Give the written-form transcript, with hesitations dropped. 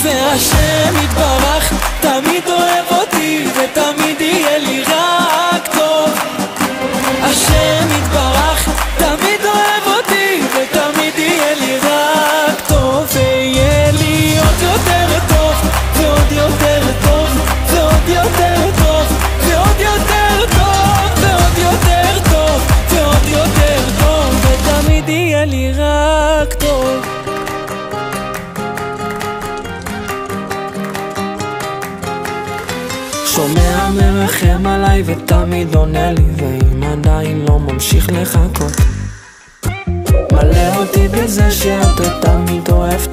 והשם יתברך תמיד אוהב אותי ותמיד יהיה לי רק טוב. השם יתברך תמיד אוהב אותי ותמיד יהיה לי רק טוב. ויהיה לי עוד יותר טוב ועוד יותר טוב ועוד יותר טוב ועוד יותר טוב ועוד יותר טוב ועוד יותר טוב ותמיד יהיה לי רק טוב. שומע מרחם עליי ותמיד עונה לי, ואם עדיין לא ממשיך לחכות, מלא אותי בזה שאתה תמיד אוהב